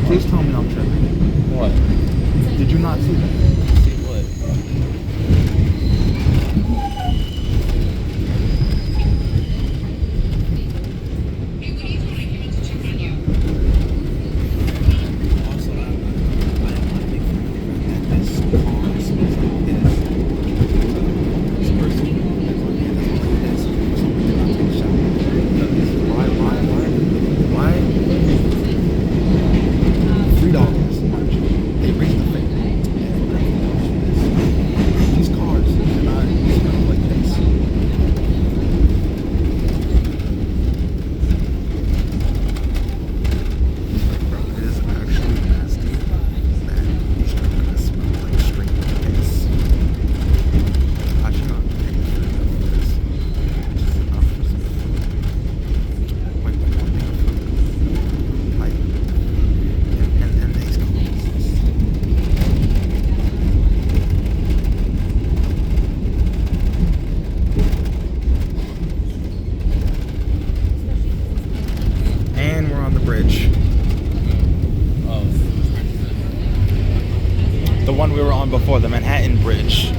Please tell me I'm tripping. What? Did you not see that? See what? Also, I am not a big fan of this car smells like this. This person that's on here that's like this. Someone did not take a shower. Why? $3. They raised the fake. These cars do not smell like this. Bro, it is actually nasty that these are gonna smell like straight piss. I should not pay for this. Just enough for some food. Like the one thing of food. Like, and these cars. And we're on the bridge. Oh. The one we were on before, the Manhattan Bridge.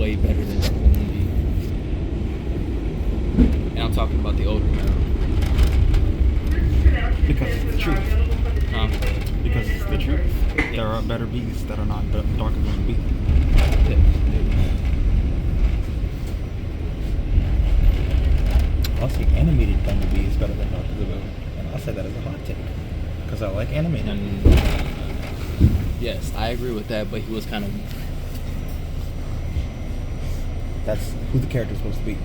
way better than Bumblebee. And I'm talking about the older now. Because it's the truth. Huh? Because it's the truth. There are better bees that are not darker than the bee. Yeah. I'll say animated Bumblebee is better than Dark as the Moon. And I'll say that as a hot take. Because I like animated. Yes, I agree with that, but he was kind of... That's who the character's supposed to be.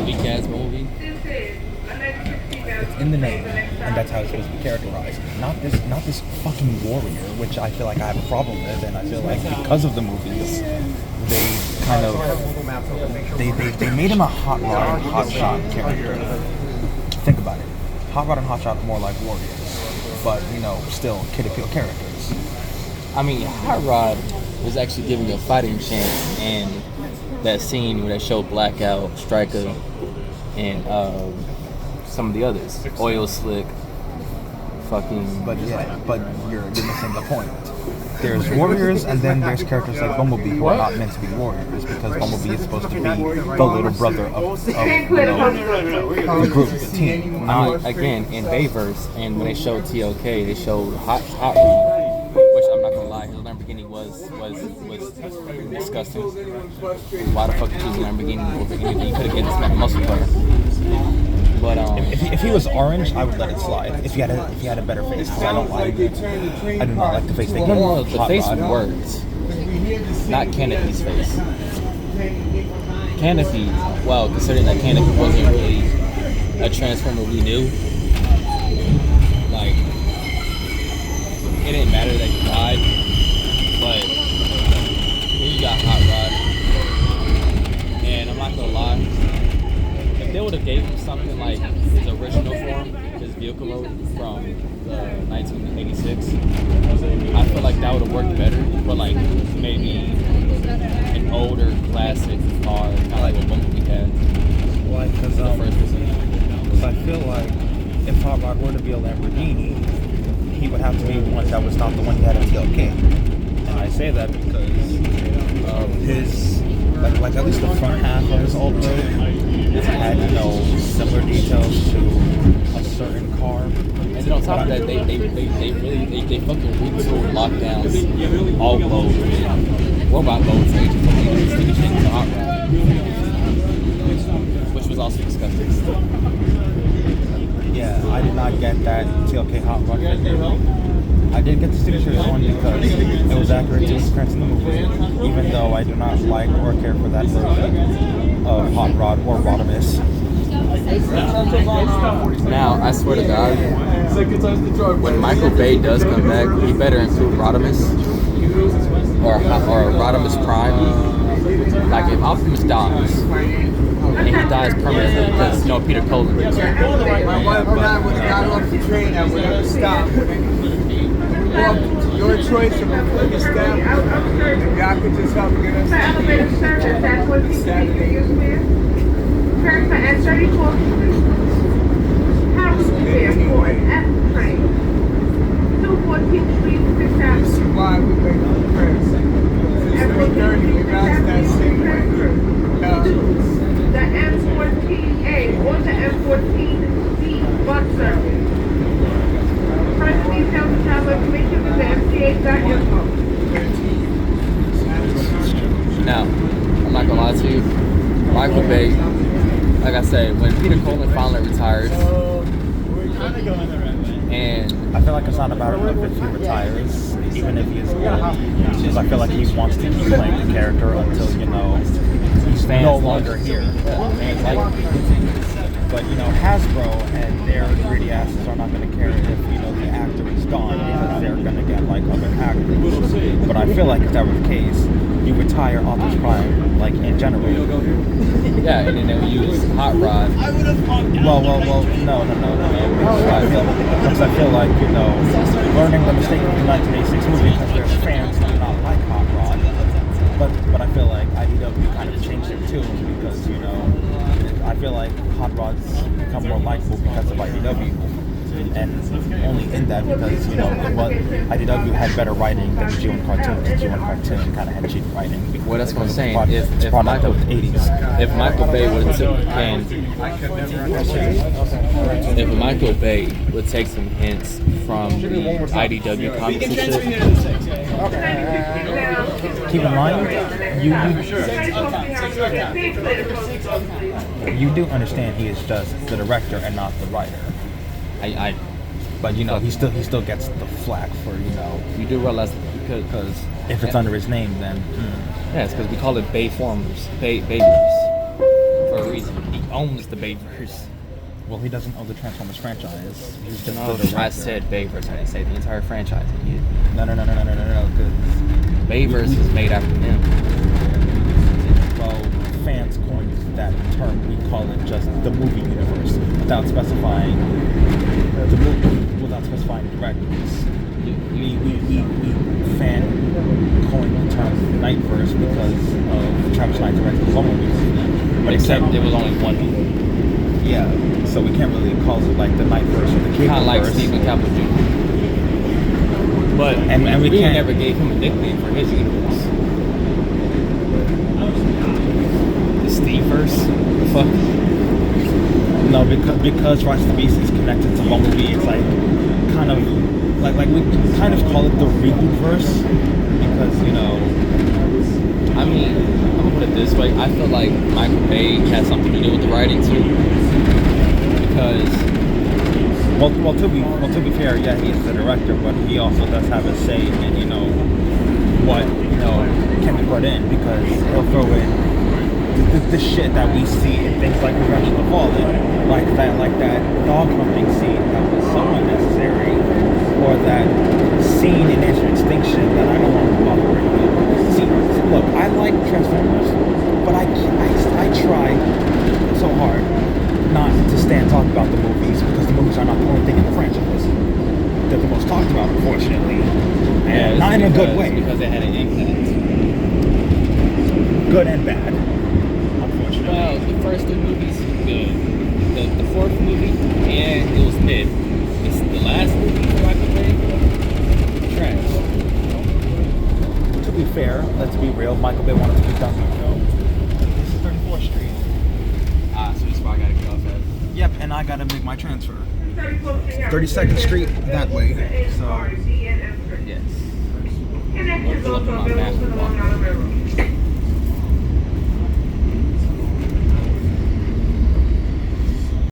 weak ass Bumblebee. It's in the name, and that's how it's supposed to be characterized. Not this fucking warrior, which I feel like I have a problem with, and I feel like because of the movies, they kind of they made him a hot rod and hot shot character. Think about it. Hot rod and hot shot are more like warriors, but still kid appeal characters. I mean, Hot Rod was actually giving a fighting chance, and that scene where they showed Blackout, Striker, and some of the others, Oil Slick, fucking. But you're missing the point. There's warriors, and then there's characters like Bumblebee who are not meant to be warriors because Bumblebee is supposed to be the little brother of the group, the team. Again, in Bayverse, and when they showed TLK, they showed Hot Rod, which I'm not gonna lie, his Lamborghini was disgusting. Why the fuck did you use a Lamborghini over anything? You could have given this man a muscle car. But if he was orange, I would let it slide. If he had a better face, because I do not like the face they gave. No, the face worked. Not Canopy's face. Canopy, well, considering that Canopy wasn't really a Transformer we knew, like, it didn't matter that he died, but then you got Hot Rod, and I'm not gonna lie, if they would have gave him something like his original form, his vehicle mode from 1986, I feel like that would have worked better, but like maybe an older classic car, kind of like what Bumblebee had. Why? Because I feel like if Hot Rod were to be a Lamborghini, he would have to be one that was not the one he had at TLK. And I say that because his, like at least the front half of his old road had, similar details to a certain car. And then on top of that, they fucking retooled lockdowns, all modes, robot modes, so they just fucking stick shit into Hot Rod, which was also disgusting. Yeah, I did not get that TLK Hot Rod figure. I did get the signature one because it was accurate to his appearance in the movie, even though I do not like or care for that version of Hot Rod or Rodimus. Now, I swear to God, when Michael Bay does come back, he better include Rodimus or Rodimus Prime. Like, if Optimus dies, and he dies permanently because, Peter Cullen did. My wife and I would have got off the train, I would have stopped. Your choice of a quick step, and y'all could just help get us. For elevator service, that's what you use, ma'am. Turn for M34. How would you there for an F train? 214th Street, 6th Avenue. This is why we wait for the press. Since 3:30, we got that same way. The M14A or the M14B bus service. First details and travel information with the MTA.info. Now, I'm not gonna lie to you, Michael Bay, like I said, when Peter Cullen finally retires, and I feel like it's not about him if he retires, even if he is old. Because I feel like he wants to keep playing the character until, he's no longer here. But, Hasbro and their greedy asses are not going to care if, the actor is gone because they're going to get, other actors. But I feel like if that were the case, you retire Optimus Prime, in general. yeah, and then they'll use Hot Rod. Well, no. Because I feel like, learning the mistake of the 1986 movie because there's fans who do not like Hot Rod. But I feel like IDW kind of changed it too because, I feel like Hot Rod's become more likable because of IDW. and only in that because IDW had better writing than the G1 cartoon. The G1 cartoon kind of had cheap writing. Well, that's what I'm saying. If Michael, 80s. If Michael Bay would if Michael Bay would take some hints from the IDW comics and shit. Keep in mind, you do understand he is just the director and not the writer. But he still gets the flack for You do realize because if it's under his name, then yeah, it's because we call it Bayverse for a reason. He owns the Bayverse. Well, he doesn't own the Transformers franchise. He's just No, the director. I said Bayverse. I didn't say the entire franchise. No. Bayverse is made after him. Well, fans coined that term. We call it just the movie universe without specifying directors. We fan coined the term Nightverse because of Travis Knight's directed movies. But Except it was only one movie. Yeah, so we can't really call it like the Nightverse or the Cableverse. Kind of like Stephen Campbell Jr. But and we never gave him a nickname for his universe. The Steveverse? The fuck? No, because Rise of the Beast is connected to Bumblebee, it's like kind of like we kind of call it the reboot verse because I mean, I'm gonna put it this way. I feel like Michael Bay has something to do with the writing too, because well to be fair, yeah, he is the director, but he also does have a say in what can be put in because he'll throw in the shit that we see in things like Revenge of the Fallen, like that dog hunting scene that was so unnecessary, or that scene in Nature Extinction that I don't want to bother with. See, look, I like Transformers, but I try so hard not to stand talking about the movies because the movies are not the only thing in the franchise. They're the most talked about, unfortunately, and not in a good way. Because they had an impact. Good and bad, unfortunately. Well, the first two movies, good. The fourth movie, and it was mid. The last movie for Michael Bay, trash. To be fair, let's be real, Michael Bay wanted to be done with This is 34th Street. So this is why I gotta get off at. Yep, and I gotta make my transfer. 32nd Street that way. So Yes. I'm gonna pull up on my map and walk.